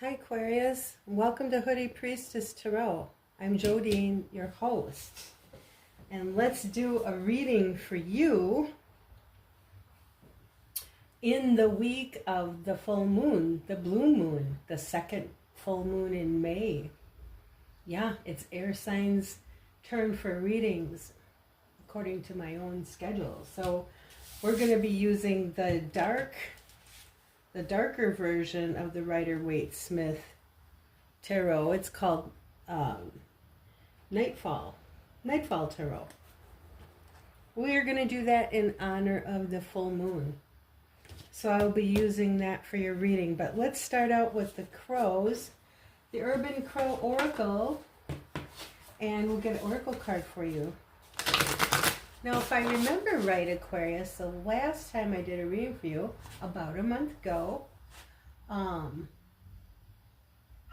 Hi Aquarius, welcome to Hoodie Priestess Tarot. I'm Jodine, your host, and let's do a reading for you in the week of the full moon, the blue moon, the second full moon in May. Yeah, it's air signs' turn for readings according to my own schedule. So we're going to be using the darker version of the Rider-Waite-Smith Tarot. It's called Nightfall Tarot. We are going to do that in honor of the full moon. So I'll be using that for your reading. But let's start out with the crows, the Urban Crow Oracle, and we'll get an oracle card for you. Now, if I remember right, Aquarius, the last time I did a reading for you, about a month ago, it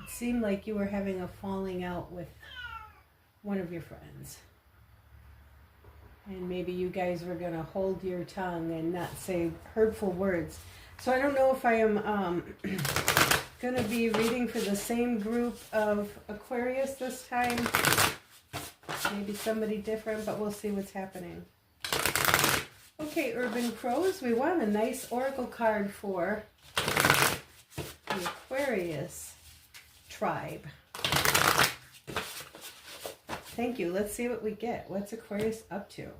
seemed like you were having a falling out with one of your friends. And maybe you guys were going to hold your tongue and not say hurtful words. So I don't know if I am going to be reading for the same group of Aquarius this time. Maybe somebody different, but we'll see what's happening. Okay, Urban Crows, we want a nice oracle card for the Aquarius tribe. Thank you. Let's see what we get. What's Aquarius up to?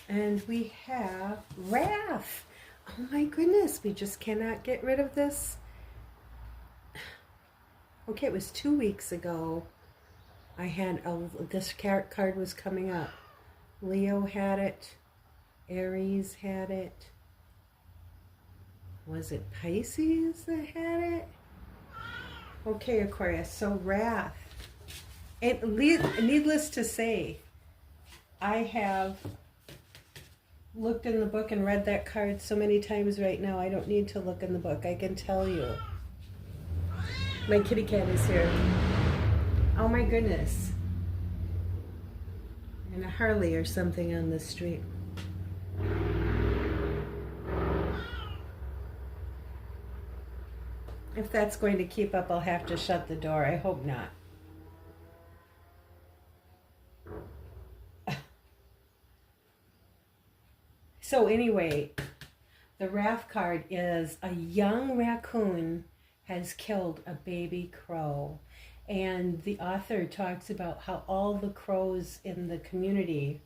And we have wrath. Oh my goodness, we just cannot get rid of this. Okay, it was 2 weeks ago. I had this card was coming up. Leo had it. Aries had it. Was it Pisces that had it? Okay, Aquarius, so wrath. And needless to say, I have looked in the book and read that card so many times right now, I don't need to look in the book. I can tell you. My kitty cat is here. Oh my goodness. And a Harley or something on the street. If that's going to keep up, I'll have to shut the door. I hope not. So anyway, the wrath card is a young raccoon has killed a baby crow. And the author talks about how all the crows in the community,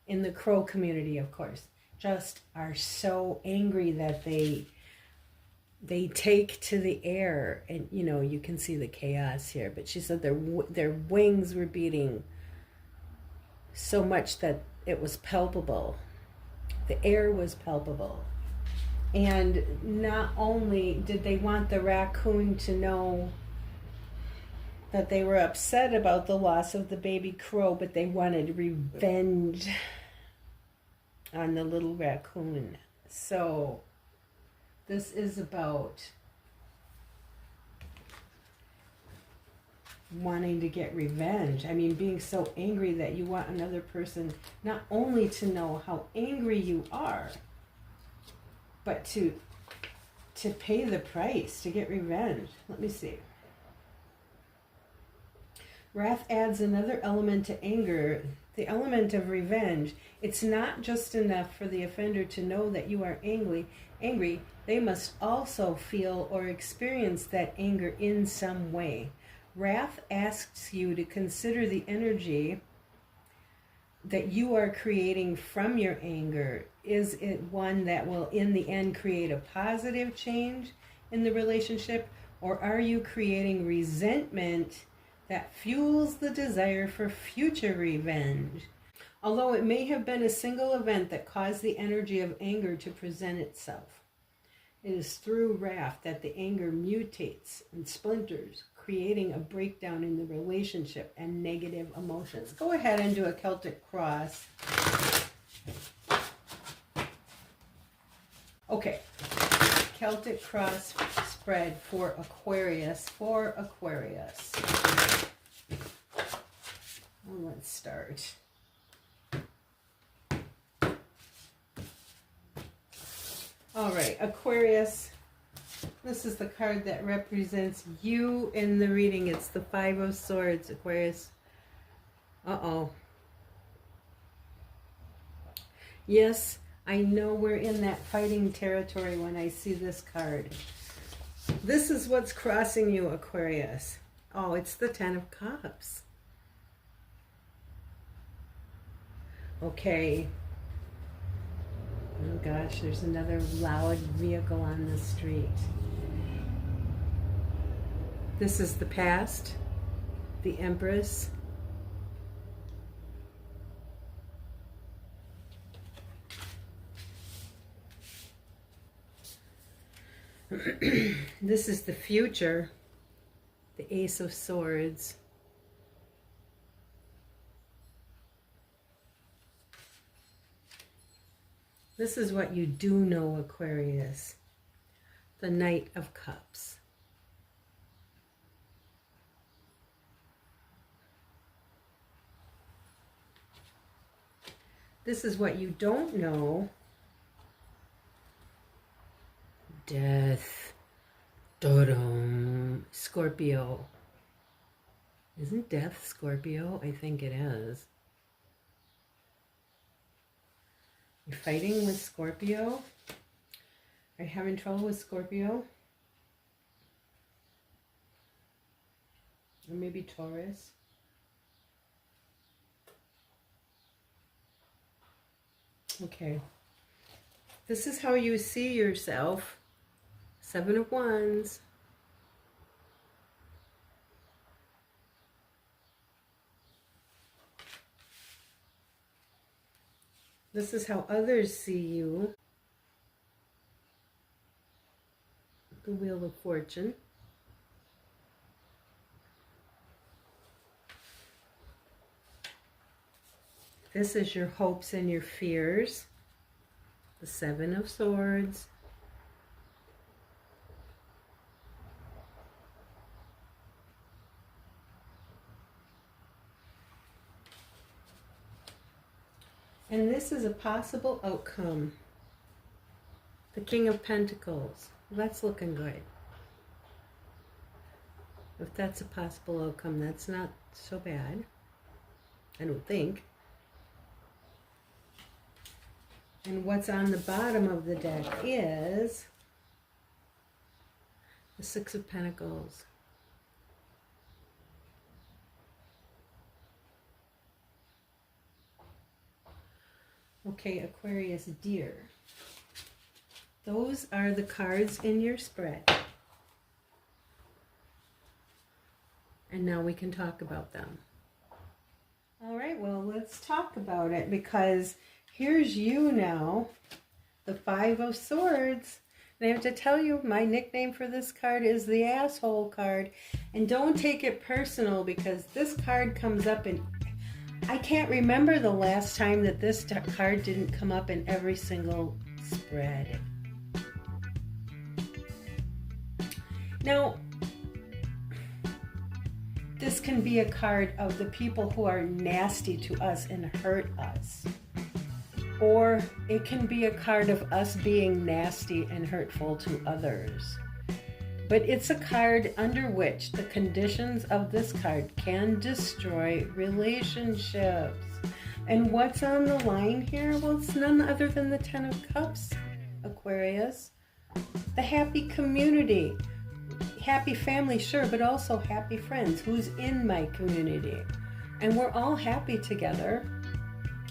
in the crow community, of course, just are so angry that they take to the air. And, you know, you can see the chaos here. But she said their wings were beating so much that it was palpable. The air was palpable. And not only did they want the raccoon to know that they were upset about the loss of the baby crow, but they wanted revenge on the little raccoon. So this is about wanting to get revenge. I mean, being so angry that you want another person not only to know how angry you are, but to pay the price, to get revenge. Let me see. Wrath adds another element to anger, the element of revenge. It's not just enough for the offender to know that you are angry. They must also feel or experience that anger in some way. Wrath asks you to consider the energy that you are creating from your anger. Is it one that will in the end create a positive change in the relationship, or are you creating resentment that fuels the desire for future revenge? Although it may have been a single event that caused the energy of anger to present itself, it is through wrath that the anger mutates and splinters, creating a breakdown in the relationship and negative emotions. Go ahead and do a Celtic cross. Okay, Celtic cross spread for Aquarius. Well, let's start. All right, Aquarius. This is the card that represents you in the reading. It's the Five of Swords, Aquarius. Uh-oh. Yes, I know we're in that fighting territory when I see this card. This is what's crossing you, Aquarius. Oh, it's the Ten of Cups. Okay. Oh gosh, there's another loud vehicle on the street. This is the past, the Empress. This is the future, the Ace of Swords. This is what you do know, Aquarius, the Knight of Cups. This is what you don't know, Death. Scorpio. Isn't Death Scorpio? I think it is. You're fighting with Scorpio? Are you having trouble with Scorpio? Or maybe Taurus? Okay. This is how you see yourself. Seven of Wands. This is how others see you. The Wheel of Fortune. This is your hopes and your fears. The Seven of Swords. And this is a possible outcome. The King of Pentacles. That's looking good. If that's a possible outcome, that's not so bad. I don't think. And what's on the bottom of the deck is the Six of Pentacles. Okay, Aquarius, dear. Those are the cards in your spread. And now we can talk about them. All right, well, let's talk about it, because here's you now, the Five of Swords. And I have to tell you, my nickname for this card is the Asshole card. And don't take it personal, because this card comes up in... I can't remember the last time that this card didn't come up in every single spread. Now, this can be a card of the people who are nasty to us and hurt us. Or it can be a card of us being nasty and hurtful to others. But it's a card under which the conditions of this card can destroy relationships. And what's on the line here? Well, it's none other than the Ten of Cups, Aquarius. The happy community. Happy family, sure, but also happy friends. Who's in my community? And we're all happy together.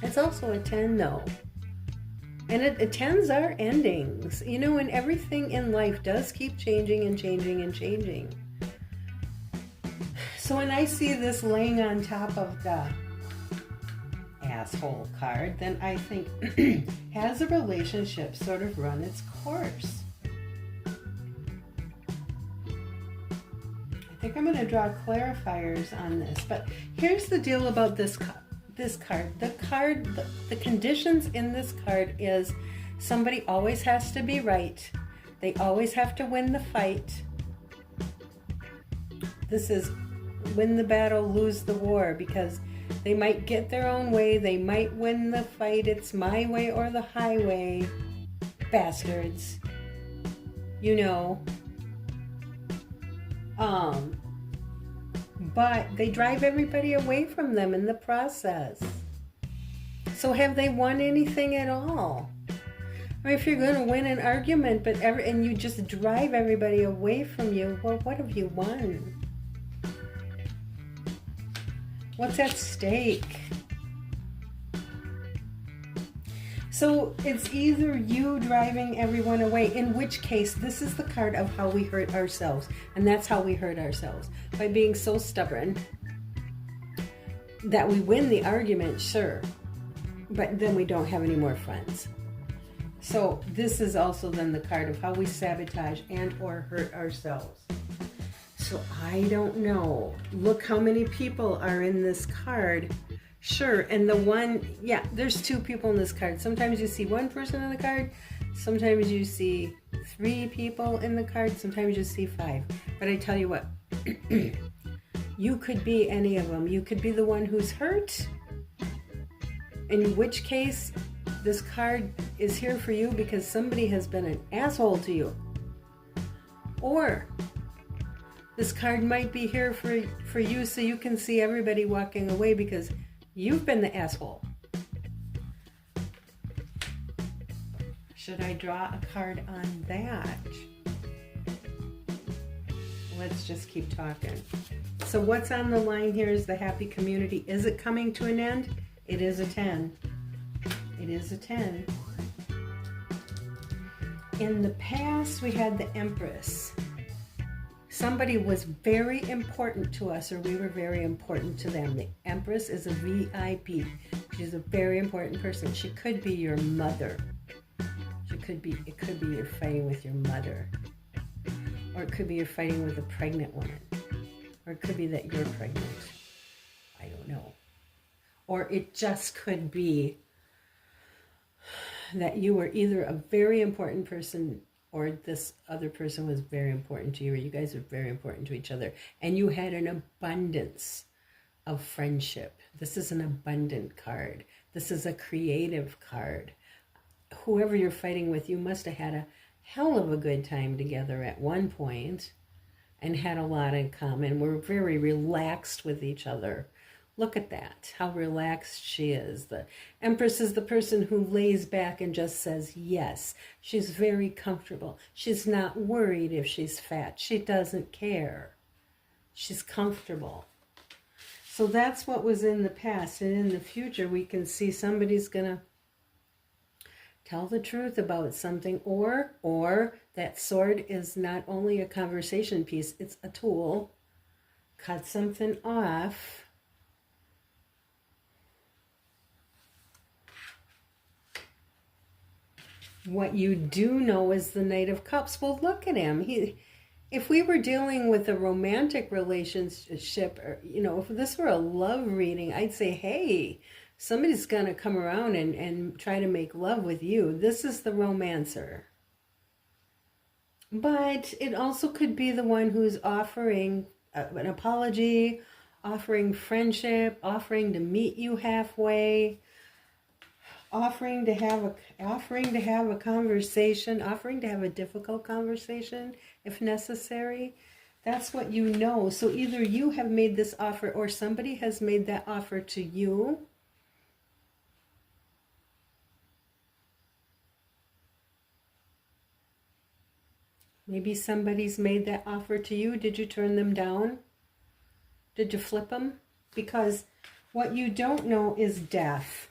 It's also a 10, though. And tens are endings, you know, and everything in life does keep changing and changing and changing. So when I see this laying on top of the Asshole card, then I think, has a relationship sort of run its course? I think I'm going to draw clarifiers on this, but here's the deal about this card. The conditions in this card is somebody always has to be right. They always have to win the fight. This is win the battle, lose the war, because they might get their own way. They might win the fight. It's my way or the highway. bastards. You know. But they drive everybody away from them in the process. So have they won anything at all? I mean, if you're going to win an argument, and you just drive everybody away from you, well, what have you won? What's at stake? So it's either you driving everyone away, in which case this is the card of how we hurt ourselves. And that's how we hurt ourselves. By being so stubborn that we win the argument, sure. But then we don't have any more friends. So this is also then the card of how we sabotage and or hurt ourselves. So I don't know. Look how many people are in this card. Sure, and the one, yeah, there's two people in this card. Sometimes you see one person in the card. Sometimes you see 3 people in the card. Sometimes you see 5. But I tell you what, you could be any of them. You could be the one who's hurt. In which case, this card is here for you because somebody has been an asshole to you. Or this card might be here for you so you can see everybody walking away because you've been the asshole. Should I draw a card on that? Let's just keep talking. So what's on the line here is the happy community. Is it coming to an end? It is a 10. It is a 10. In the past, we had the Empress. Somebody was very important to us, or we were very important to them. The Empress is a VIP. She's a very important person. She could be your mother. It could be you're fighting with your mother. Or it could be you're fighting with a pregnant woman. Or it could be that you're pregnant. I don't know. Or it just could be that you were either a very important person or this other person was very important to you, or you guys are very important to each other, and you had an abundance of friendship. This is an abundant card. This is a creative card. Whoever you're fighting with, you must have had a hell of a good time together at one point and had a lot in common. We're very relaxed with each other. Look at that, how relaxed she is. The Empress is the person who lays back and just says yes. She's very comfortable. She's not worried if she's fat. She doesn't care. She's comfortable. So that's what was in the past. And in the future, we can see somebody's going to tell the truth about something, or that sword is not only a conversation piece, it's a tool. Cut something off. What you do know is the Knight of Cups. Well, look at him. If we were dealing with a romantic relationship, or, you know, if this were a love reading, I'd say, hey, somebody's going to come around and try to make love with you. This is the romancer. But it also could be the one who's offering an apology, offering friendship, offering to meet you halfway, offering to have a conversation, offering to have a difficult conversation if necessary. That's what you know. So either you have made this offer or somebody has made that offer to you. Maybe somebody's made that offer to you. Did you turn them down? Did you flip them? Because what you don't know is death.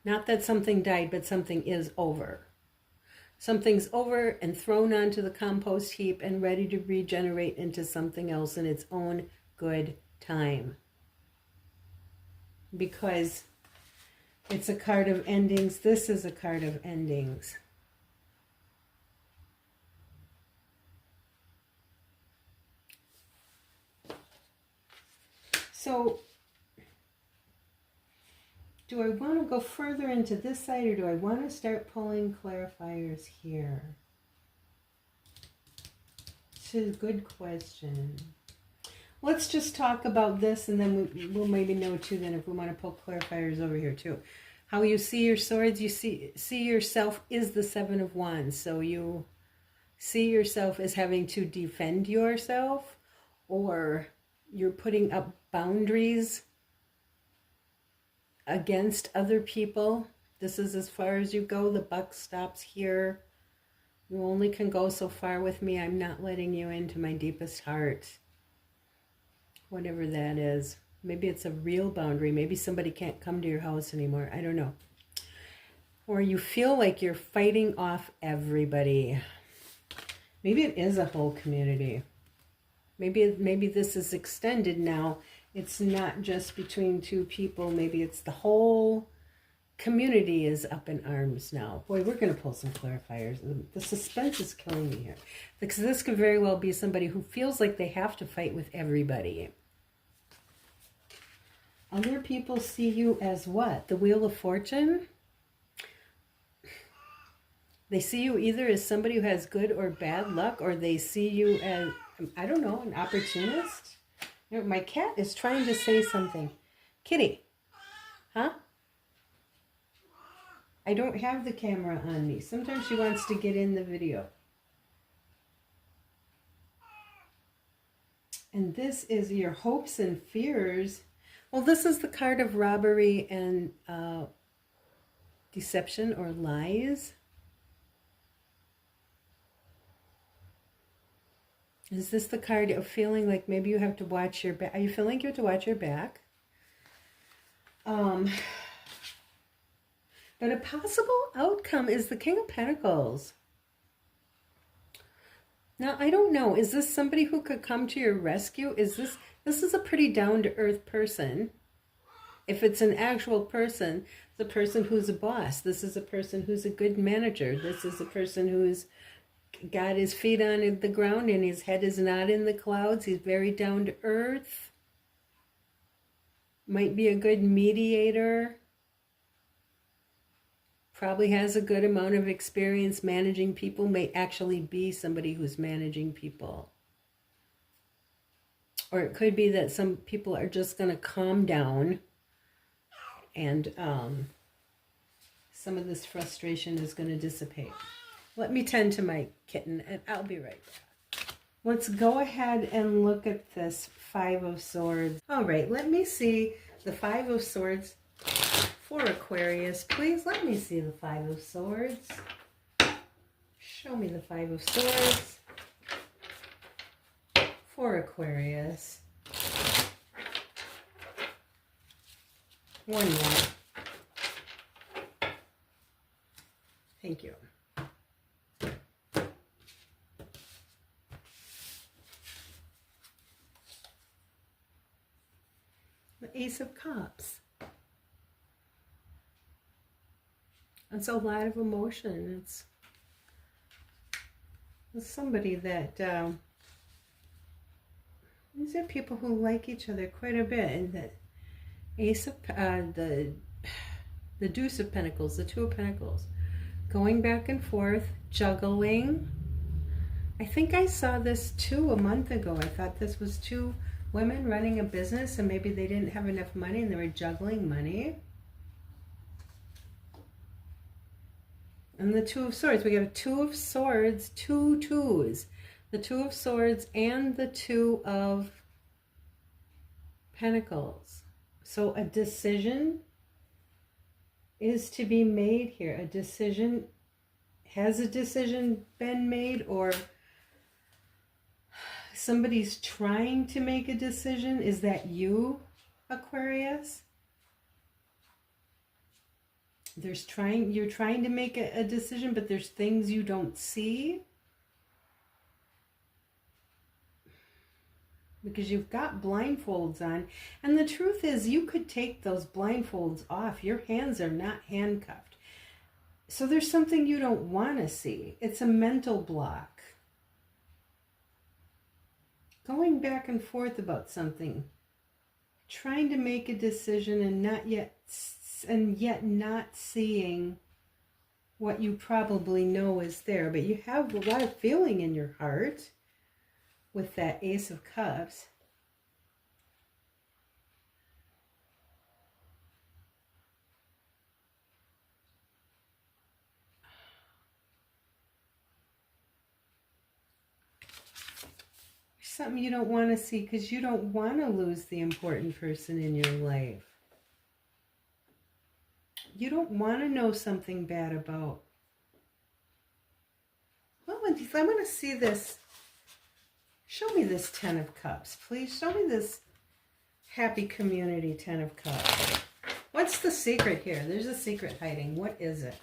Not that something died, but something is over. Something's over and thrown onto the compost heap and ready to regenerate into something else in its own good time. Because it's a card of endings. This is a card of endings. So, do I want to go further into this side, or do I want to start pulling clarifiers here? It's a good question. let's just talk about this, and then we'll maybe know too then if we want to pull clarifiers over here too. How you see your swords, you see yourself is the Seven of Wands. So you see yourself as having to defend yourself, or you're putting up boundaries against other people. This is as far as you go. The buck stops here. You only can go so far with me. I'm not letting you into my deepest heart. Whatever that is. Maybe it's a real boundary. Maybe somebody can't come to your house anymore. I don't know. Or you feel like you're fighting off everybody. Maybe it is a whole community. Maybe this is extended now. It's not just between two people. Maybe it's the whole community is up in arms now. Boy, we're going to pull some clarifiers. The suspense is killing me here. Because this could very well be somebody who feels like they have to fight with everybody. Other people see you as what? The Wheel of Fortune? They see you either as somebody who has good or bad luck, or they see you as, I don't know, an opportunist. You know, my cat is trying to say something. Kitty, huh? I don't have the camera on me. Sometimes she wants to get in the video. And this is your hopes and fears. Well, this is the card of robbery and deception or lies. Is this the card of feeling like maybe you have to watch your back? Are you feeling like you have to watch your back? But a possible outcome is the King of Pentacles. Now, I don't know. Is this somebody who could come to your rescue? This is a pretty down-to-earth person. If it's an actual person, the person who's a boss. This is a person who's a good manager. This is a person who's got his feet on the ground and his head is not in the clouds. He's very down to earth. Might be a good mediator. Probably has a good amount of experience managing people. May actually be somebody who's managing people. Or it could be that some people are just going to calm down and some of this frustration is going to dissipate. Let me tend to my kitten, and I'll be right back. Let's go ahead and look at this Five of Swords. All right, let me see the Five of Swords for Aquarius. Please let me see the Five of Swords. Show me the Five of Swords for Aquarius. One more. Thank you. The Ace of Cups. It's a lot of emotion. It's somebody that these are people who like each other quite a bit. And the Ace of the Deuce of Pentacles, the Two of Pentacles, going back and forth, juggling. I think I saw this too a month ago. I thought this was two women running a business, and maybe they didn't have enough money and they were juggling money. And the Two of Swords. We have Two of Swords, two twos. The Two of Swords and the Two of Pentacles. So a decision is to be made here. A decision, has a decision been made, or somebody's trying to make a decision? Is that you, Aquarius? You're trying to make a decision, but there's things you don't see. Because you've got blindfolds on. And the truth is, you could take those blindfolds off. Your hands are not handcuffed. So there's something you don't want to see. It's a mental block. Going back and forth about something. Trying to make a decision and yet not seeing what you probably know is there. But you have a lot of feeling in your heart with that Ace of Cups. something you don't want to see because you don't want to lose the important person in your life. You don't want to know something bad about. Well, I want to see this. Show me this 10 of Cups, please. Show me this happy community 10 of Cups. What's the secret here? There's a secret hiding. What is it?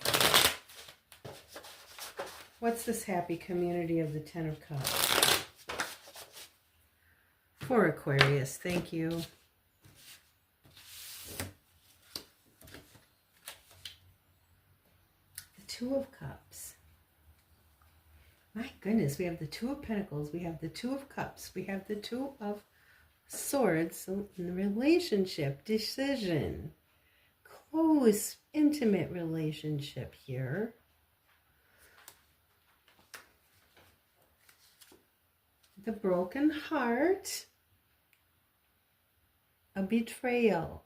What's this happy community of the 10 of Cups? For Aquarius, thank you. The 2 of Cups. My goodness, we have the 2 of Pentacles, we have the 2 of Cups, we have the 2 of Swords. So in the relationship, decision, close, intimate relationship here. The broken heart, a betrayal.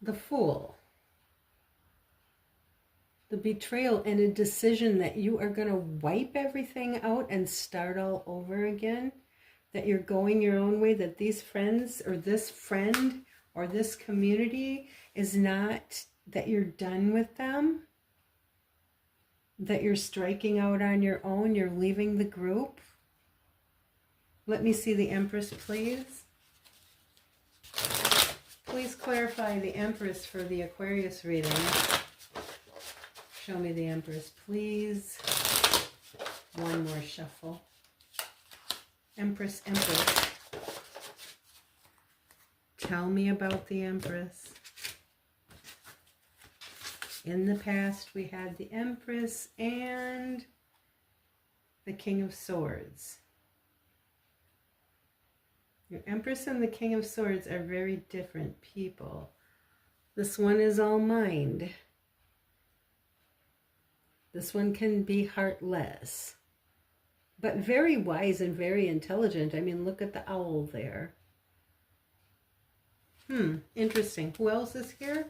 The Fool. The betrayal and a decision that you are going to wipe everything out and start all over again. That you're going your own way, that these friends or this friend or this community is not, that you're done with them. That you're striking out on your own, you're leaving the group. Let me see the Empress, please. Please clarify the Empress for the Aquarius reading. Show me the Empress, please. One more shuffle. Empress, Empress. Tell me about the Empress. In the past, we had the Empress and the King of Swords. Your Empress and the King of Swords are very different people. This one is all mind. This one can be heartless, but very wise and very intelligent. I mean, look at the owl there. Interesting. Who else is here?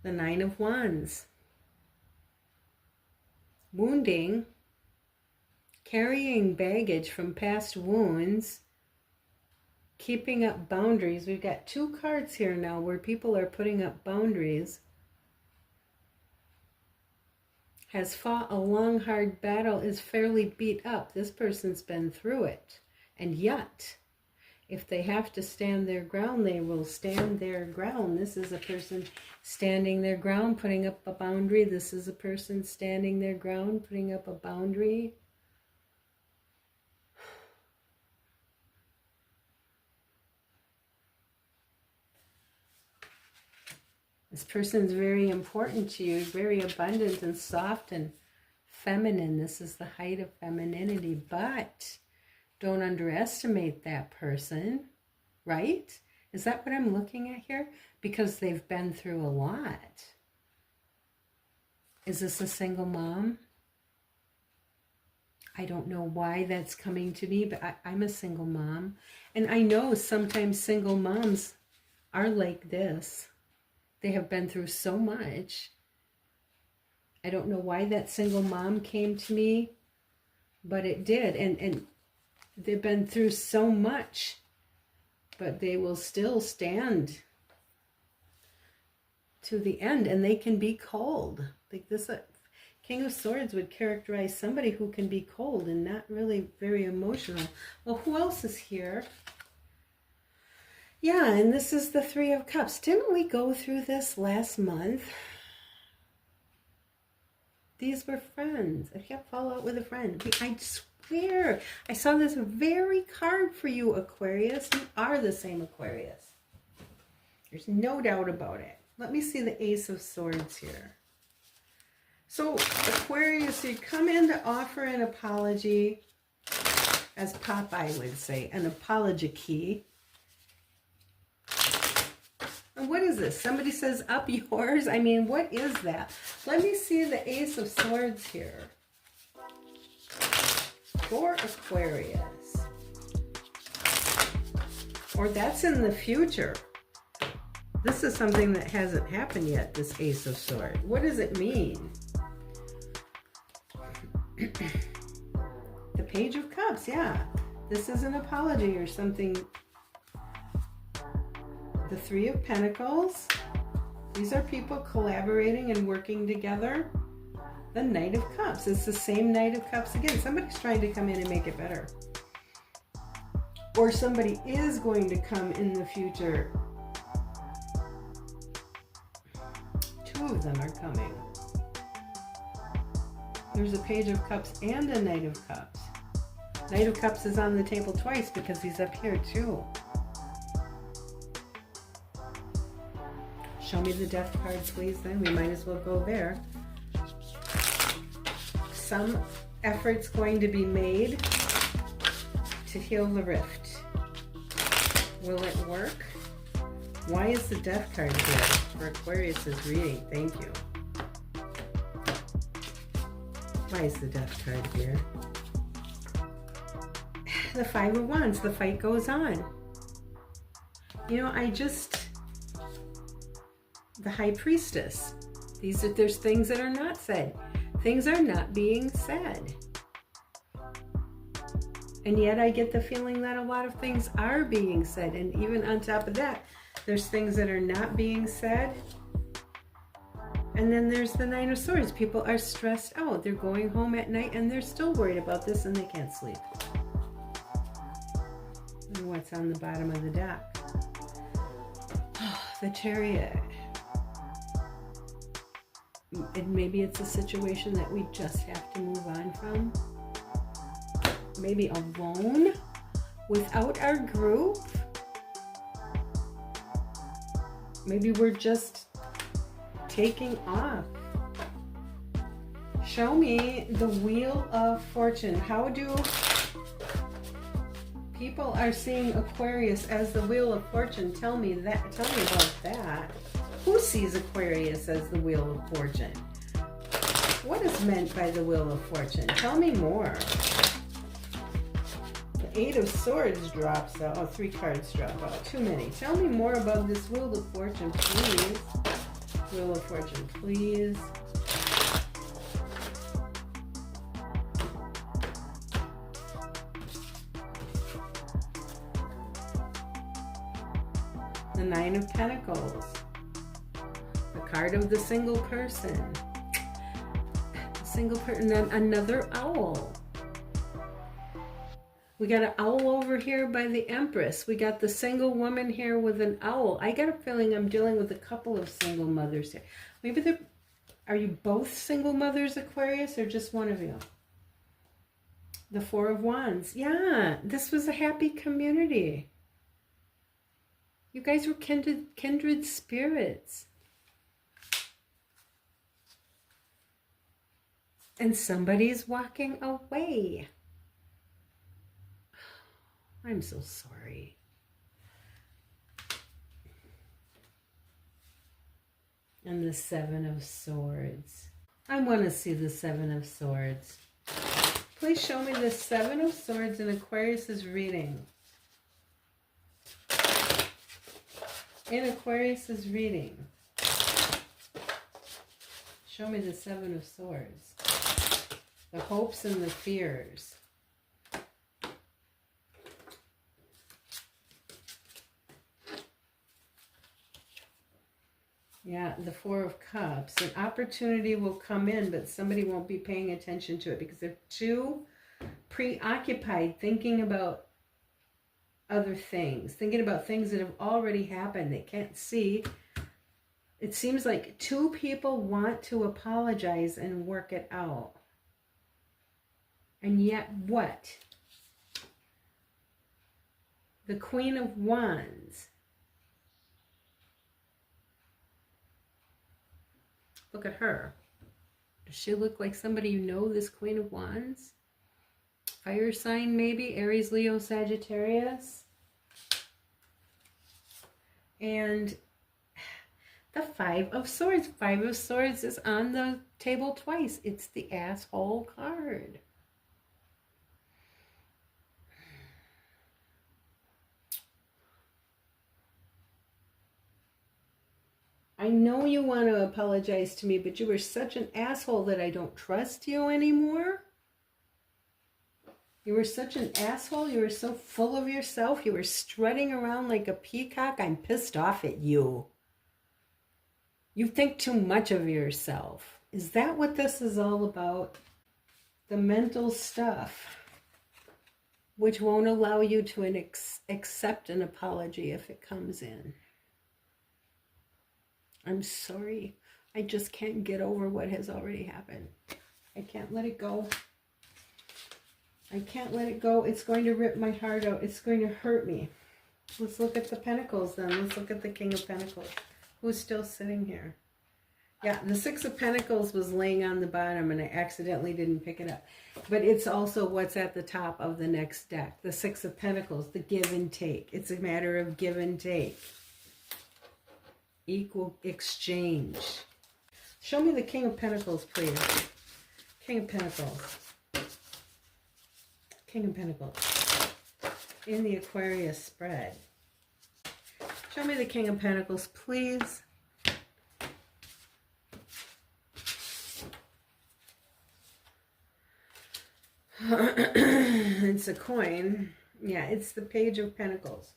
The 9 of Wands. Wounding, carrying baggage from past wounds, keeping up boundaries. We've got 2 cards here now where people are putting up boundaries. Has fought a long, hard battle, is fairly beat up. This person's been through it. And yet, if they have to stand their ground, they will stand their ground. This is a person standing their ground, putting up a boundary. This is a person standing their ground, putting up a boundary. This person is very important to you, very abundant and soft and feminine. This is the height of femininity, but don't underestimate that person, right? Is that what I'm looking at here? Because they've been through a lot. Is this a single mom? I don't know why that's coming to me, but I'm a single mom. And I know sometimes single moms are like this. They have been through so much. I don't know why that single mom came to me, but it did. And they've been through so much, but they will still stand to the end, and they can be cold. Like this King of Swords would characterize somebody who can be cold and not really very emotional. Well, who else is here? Yeah, and this is the 3 of Cups. Didn't we go through this last month? These were friends. If you have fallout with a friend. I swear, I saw this very card for you, Aquarius. You are the same Aquarius. There's no doubt about it. Let me see the Ace of Swords here. So, Aquarius, you come in to offer an apology, as Popeye would say, an apology key. And what is this? Somebody says, up yours? I mean, what is that? Let me see the Ace of Swords here. For Aquarius. Or that's in the future. This is something that hasn't happened yet, this Ace of Swords. What does it mean? The Page of Cups, yeah. This is an apology or something. The Three of Pentacles. These are people collaborating and working together. The Knight of Cups. It's the same Knight of Cups again. Somebody's trying to come in and make it better. Or somebody is going to come in the future. Two of them are coming. There's a Page of Cups and a Knight of Cups. Knight of Cups is on the table twice because he's up here too. Show me the Death card, please, then. We might as well go there. Some effort's going to be made to heal the rift. Will it work? Why is the Death card here for Aquarius's reading? Thank you. Why is the Death card here? The Five of Wands. The fight goes on. You know, the High Priestess. There's things that are not said. Things are not being said. And yet I get the feeling that a lot of things are being said. And even on top of that, there's things that are not being said. And then there's the Nine of Swords. People are stressed out. They're going home at night and they're still worried about this and they can't sleep. And what's on the bottom of the deck? The Chariot. And maybe it's a situation that we just have to move on from. Maybe alone, without our group. Maybe we're just taking off. Show me the Wheel of Fortune. How do people are seeing Aquarius as the Wheel of Fortune? Tell me that. Tell me about that. Who sees Aquarius as the Wheel of Fortune? What is meant by the Wheel of Fortune? Tell me more. The Eight of Swords drops out. Oh, 3 cards drop out. Too many. Tell me more about this Wheel of Fortune, please. Wheel of Fortune, please. The Nine of Pentacles. The card of the single person. Single person, then another owl. We got an owl over here by the Empress. We got the single woman here with an owl. I got a feeling I'm dealing with a couple of single mothers here. Maybe are you both single mothers, Aquarius, or just one of you? The Four of Wands. Yeah, this was a happy community. You guys were kindred spirits. And somebody's walking away. I'm so sorry. And the Seven of Swords. I want to see the Seven of Swords. Please show me the Seven of Swords in Aquarius's reading. In Aquarius's reading. Show me the Seven of Swords. The hopes and the fears. Yeah, the Four of Cups. An opportunity will come in, but somebody won't be paying attention to it because they're too preoccupied thinking about other things, thinking about things that have already happened. They can't see. It seems like two people want to apologize and work it out. And yet what? The Queen of Wands. Look at her. Does she look like somebody you know, this Queen of Wands? Fire sign maybe, Aries, Leo, Sagittarius. And the Five of Swords. Five of Swords is on the table twice. It's the asshole card. I know you want to apologize to me, but you were such an asshole that I don't trust you anymore. You were such an asshole. You were so full of yourself. You were strutting around like a peacock. I'm pissed off at you. You think too much of yourself. Is that what this is all about? The mental stuff, which won't allow you to accept an apology if it comes in. I'm sorry. I just can't get over what has already happened. I can't let it go. I can't let it go. It's going to rip my heart out. It's going to hurt me. Let's look at the Pentacles then. Let's look at the King of Pentacles. Who's still sitting here? Yeah, the Six of Pentacles was laying on the bottom and I accidentally didn't pick it up. But it's also what's at the top of the next deck. The Six of Pentacles, the give and take. It's a matter of give and take. Equal exchange. Show me the King of Pentacles, please. King of Pentacles. King of Pentacles. In the Aquarius spread. Show me the King of Pentacles, please. It's a coin. Yeah, it's the Page of Pentacles.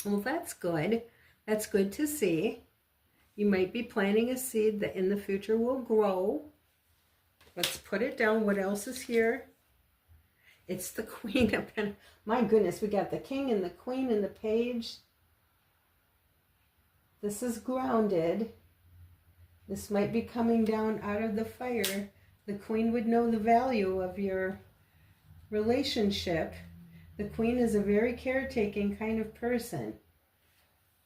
Well, that's good. That's good to see. You might be planting a seed that in the future will grow. Let's put it down. What else is here? It's the Queen of Pentacles. My goodness, we got the King and the Queen and the Page. This is grounded. This might be coming down out of the fire. The Queen would know the value of your relationship. The Queen is a very caretaking kind of person.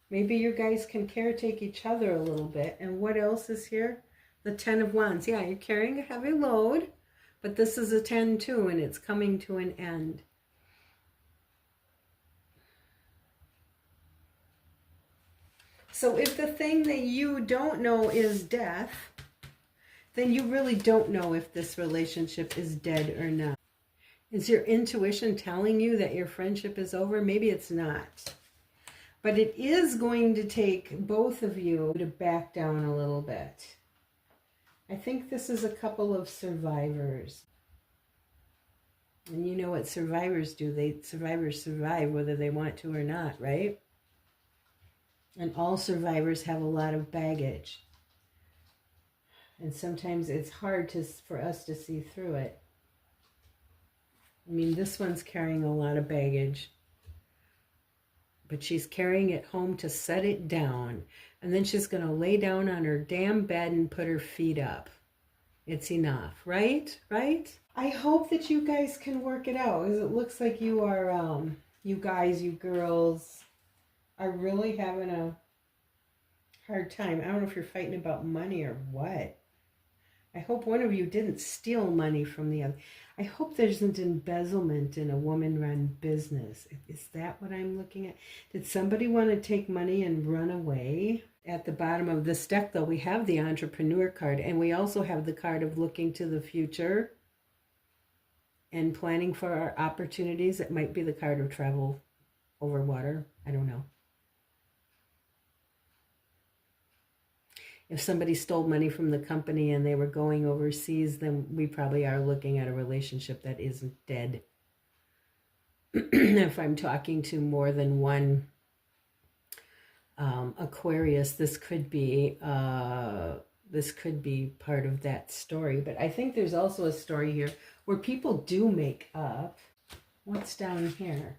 Maybe you guys can caretake each other a little bit. And what else is here? The Ten of Wands. Yeah, you're carrying a heavy load, but this is a 10 too, and it's coming to an end. So if the thing that you don't know is death, then you really don't know if this relationship is dead or not. Is your intuition telling you that your friendship is over? Maybe it's not. But it is going to take both of you to back down a little bit. I think this is a couple of survivors. And you know what survivors do. Survivors survive whether they want to or not, right? And all survivors have a lot of baggage. And sometimes it's hard for us to see through it. I mean, this one's carrying a lot of baggage. But she's carrying it home to set it down. And then she's going to lay down on her damn bed and put her feet up. It's enough, right? Right? I hope that you guys can work it out. Because it looks like you are, you guys, you girls, are really having a hard time. I don't know if you're fighting about money or what. I hope one of you didn't steal money from the other. I hope there's an embezzlement in a woman-run business. Is that what I'm looking at? Did somebody want to take money and run away? At the bottom of this deck, though, we have the Entrepreneur card, and we also have the card of looking to the future and planning for our opportunities. It might be the card of travel over water. I don't know. If somebody stole money from the company and they were going overseas, then we probably are looking at a relationship that isn't dead. If I'm talking to more than one Aquarius, this could be part of that story. But I think there's also a story here where people do make up. What's down here?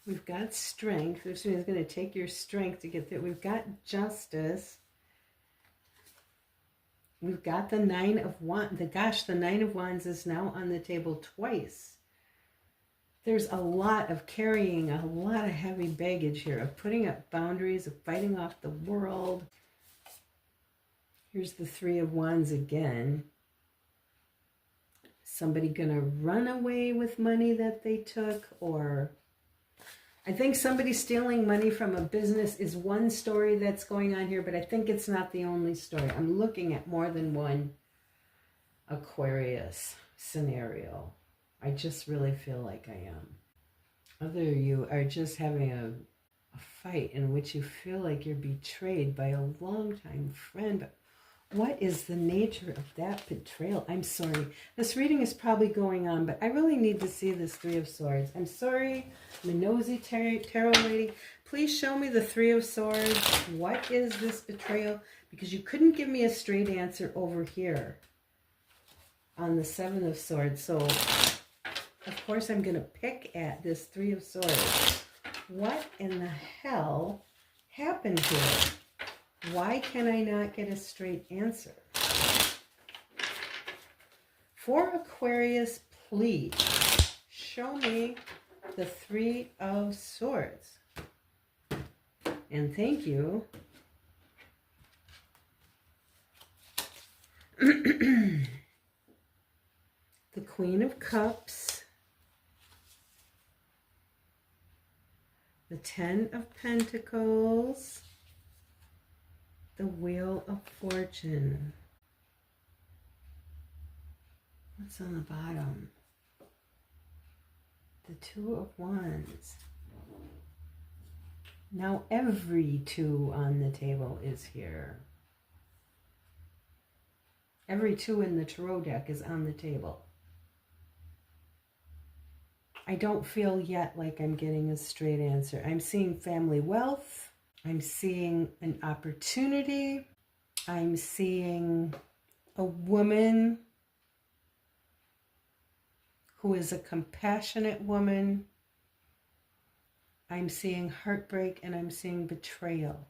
We've got strength. This is going to take your strength to get there. We've got justice. We've got the Nine of Wands. The Nine of Wands is now on the table twice. There's a lot of carrying, a lot of heavy baggage here, of putting up boundaries, of fighting off the world. Here's the Three of Wands again. Somebody going to run away with money that they took, or I think somebody stealing money from a business is one story that's going on here, but I think it's not the only story. I'm looking at more than one Aquarius scenario. I just really feel like I am. Other of you are just having a fight in which you feel like you're betrayed by a longtime friend. But what is the nature of that betrayal? I'm sorry. This reading is probably going on, but I really need to see this Three of Swords. I'm sorry, I'm a nosy tarot lady. Please show me the Three of Swords. What is this betrayal? Because you couldn't give me a straight answer over here on the Seven of Swords. So, of course, I'm going to pick at this Three of Swords. What in the hell happened here? Why can I not get a straight answer? For Aquarius, please show me the Three of Swords. And thank you. The Queen of Cups. The Ten of Pentacles. The Wheel of Fortune. What's on the bottom? The Two of Wands. Now every two on the table is here. Every two in the tarot deck is on the table. I don't feel yet like I'm getting a straight answer. I'm seeing family wealth. I'm seeing an opportunity. I'm seeing a woman who is a compassionate woman. I'm seeing heartbreak and I'm seeing betrayal.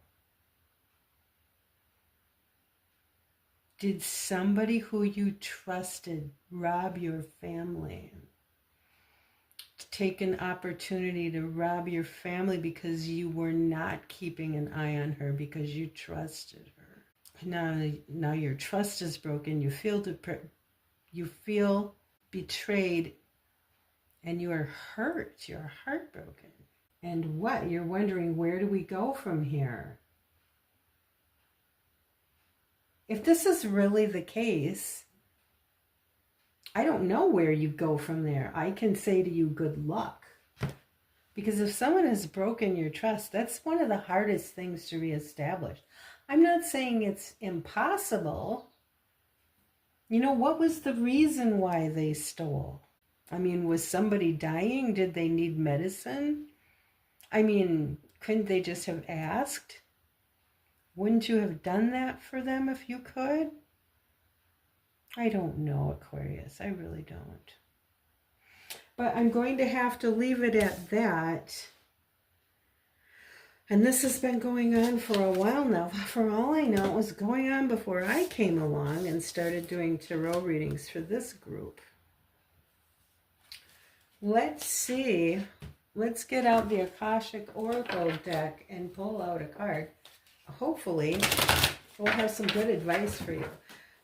Did somebody who you trusted rob your family? Take an opportunity to rob your family because you were not keeping an eye on her because you trusted her. Now your trust is broken. You feel betrayed and you are hurt. You're heartbroken. And what? You're wondering, where do we go from here? If this is really the case, I don't know where you go from there. I can say to you, good luck. Because if someone has broken your trust, that's one of the hardest things to reestablish. I'm not saying it's impossible. You know, what was the reason why they stole? I mean, was somebody dying? Did they need medicine? I mean, couldn't they just have asked? Wouldn't you have done that for them if you could? I don't know, Aquarius. I really don't. But I'm going to have to leave it at that. And this has been going on for a while now. For all I know, it was going on before I came along and started doing tarot readings for this group. Let's see. Let's get out the Akashic Oracle deck and pull out a card. Hopefully, we'll have some good advice for you.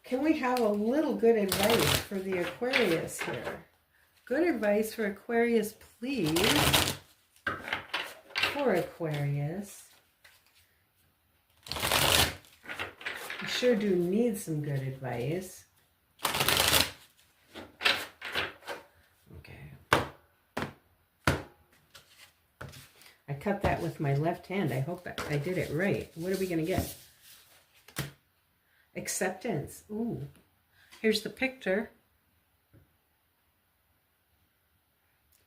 Can we have a little good advice for the Aquarius here? Good advice for Aquarius, please. For Aquarius. I sure do need some good advice. Okay. I cut that with my left hand. I hope I did it right. What are we going to get? Acceptance. Ooh. Here's the picture.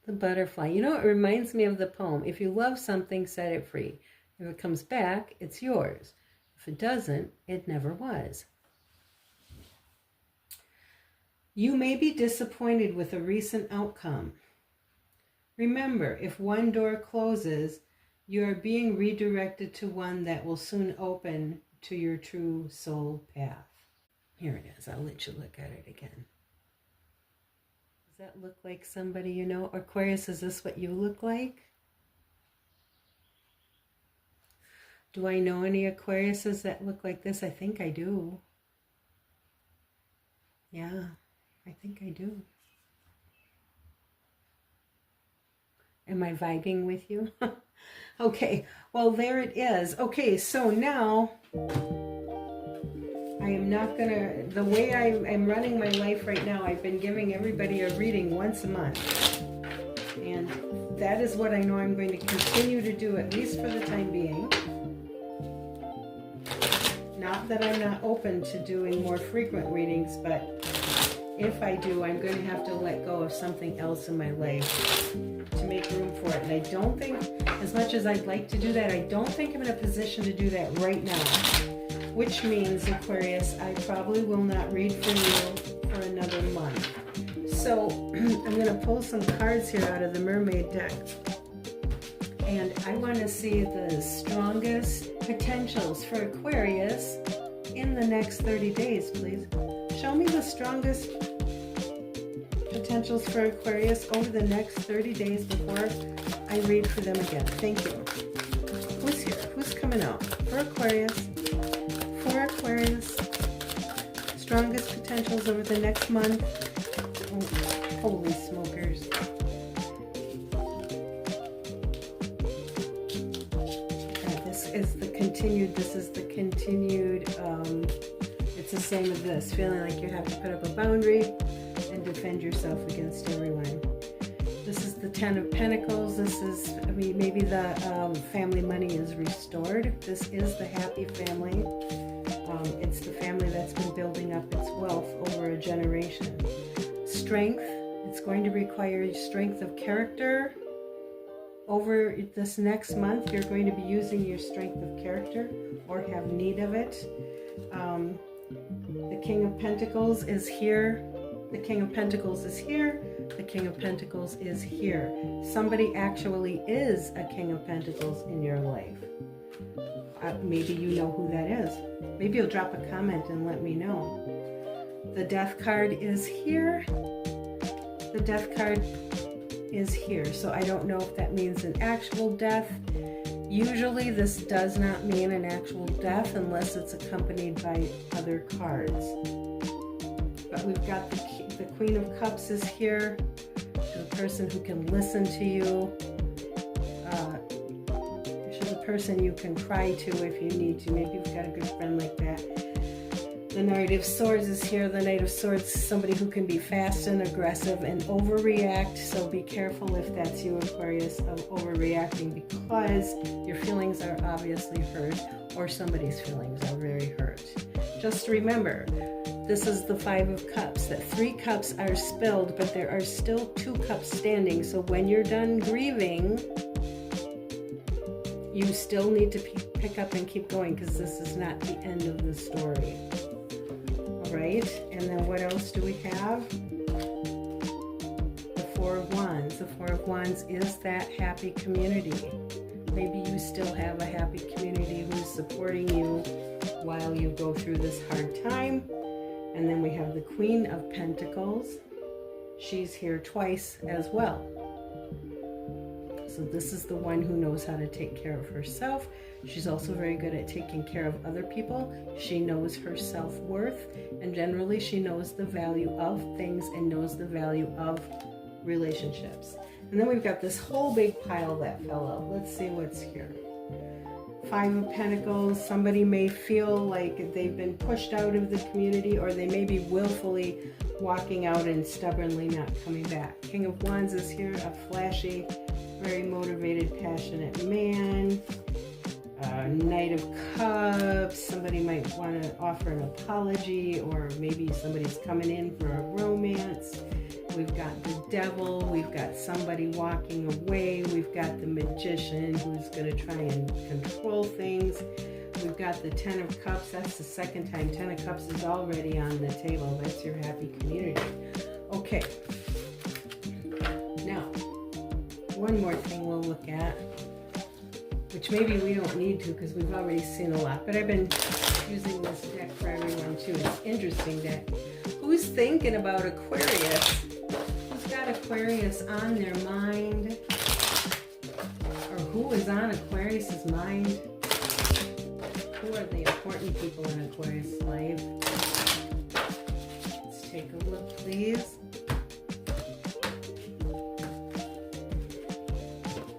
The butterfly. You know, it reminds me of the poem. If you love something, set it free. If it comes back, it's yours. If it doesn't, it never was. You may be disappointed with a recent outcome. Remember, if one door closes, you are being redirected to one that will soon open to your true soul path. Here it is. I'll let you look at it again. Does that look like somebody you know? Aquarius, is this what you look like? Do I know any Aquariuses that look like this? I think I do. Yeah, I think I do. Am I vibing with you? Okay, well, there it is. Okay, so now I am not gonna, the way I'm running my life right now, I've been giving everybody a reading once a month. And that is what I know I'm going to continue to do, at least for the time being. Not that I'm not open to doing more frequent readings, but if I do, I'm going to have to let go of something else in my life to make room for it. And I don't think, as much as I'd like to do that, I don't think I'm in a position to do that right now. Which means, Aquarius, I probably will not read for you for another month. So I'm going to pull some cards here out of the Mermaid deck. And I want to see the strongest potentials for Aquarius in the next 30 days, please. Show me the strongest potentials for Aquarius over the next 30 days before I read for them again. Thank you. Who's here? Who's coming out? For Aquarius. For Aquarius. Strongest potentials over the next month. Oh, holy smokers. This is the continued, it's the same as this, feeling like you have to put up a boundary and defend yourself against everyone. This is the Ten of Pentacles. This is, maybe the family money is restored. This is the happy family. It's the family that's been building up its wealth over a generation. Strength, it's going to require strength of character. Over this next month, you're going to be using your strength of character or have need of it. The King of Pentacles is here. The King of Pentacles is here. The King of Pentacles is here. Somebody actually is a King of Pentacles in your life. Maybe you know who that is. Maybe you'll drop a comment and let me know. The Death card is here. The Death card is here. So I don't know if that means an actual death. Usually this does not mean an actual death unless it's accompanied by other cards. But we've got the Queen of Cups is here. The person who can listen to you. She's a person you can cry to if you need to. Maybe you've got a good friend like that. The Knight of Swords is here. The Knight of Swords is somebody who can be fast and aggressive and overreact. So be careful if that's you, Aquarius, of overreacting, because your feelings are obviously hurt or somebody's feelings are very hurt. Just remember, this is the Five of Cups, that 3 cups are spilled, but there are still 2 cups standing. So when you're done grieving, you still need to pick up and keep going, because this is not the end of the story. Right? And then what else do we have? The Four of Wands. The Four of Wands is that happy community. Maybe you still have a happy community who's supporting you while you go through this hard time. And then we have the Queen of Pentacles. She's here twice as well. So this is the one who knows how to take care of herself. She's also very good at taking care of other people. She knows her self-worth, and generally she knows the value of things and knows the value of relationships. And then we've got this whole big pile that fell out. Let's see what's here. Five of Pentacles. Somebody may feel like they've been pushed out of the community, or they may be willfully walking out and stubbornly not coming back. King of Wands is here, a flashy, very motivated, passionate man. Knight of Cups, somebody might want to offer an apology, or maybe somebody's coming in for a romance. We've got the Devil, we've got somebody walking away, we've got the Magician who's going to try and control things. We've got the Ten of Cups, that's the second time. Ten of Cups is already on the table. That's your happy community. Okay. Now, one more thing we'll look at, which maybe we don't need to because we've already seen a lot, but I've been using this deck for everyone too. It's an interesting deck. Who's thinking about Aquarius? Who's got Aquarius on their mind? Or who is on Aquarius's mind? Who are the important people in Aquarius' life? Let's take a look, please.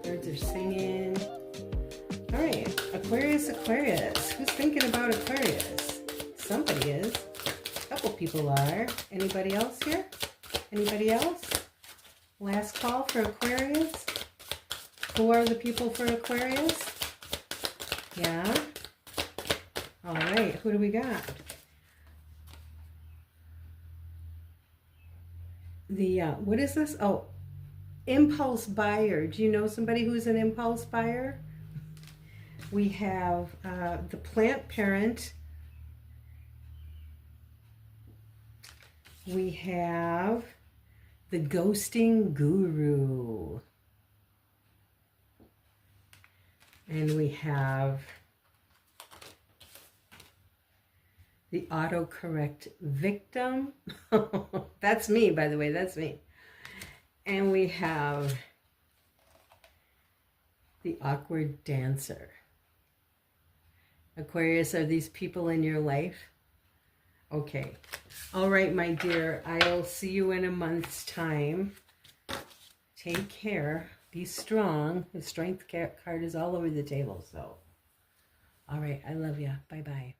Birds are singing. All right, Aquarius, Aquarius. Who's thinking about Aquarius? Somebody is. A couple people are. Anybody else here? Anybody else? Last call for Aquarius. Who are the people for Aquarius? Yeah. All right. Who do we got? The, what is this? Oh, impulse buyer. Do you know somebody who's an impulse buyer? We have the plant parent. We have the ghosting guru. And we have the autocorrect victim. That's me, by the way, that's me. And we have the awkward dancer. Aquarius, are these people in your life? Okay. All right, my dear. I'll see you in a month's time. Take care. Be strong. The strength card is all over the table, so. All right. I love you. Bye-bye.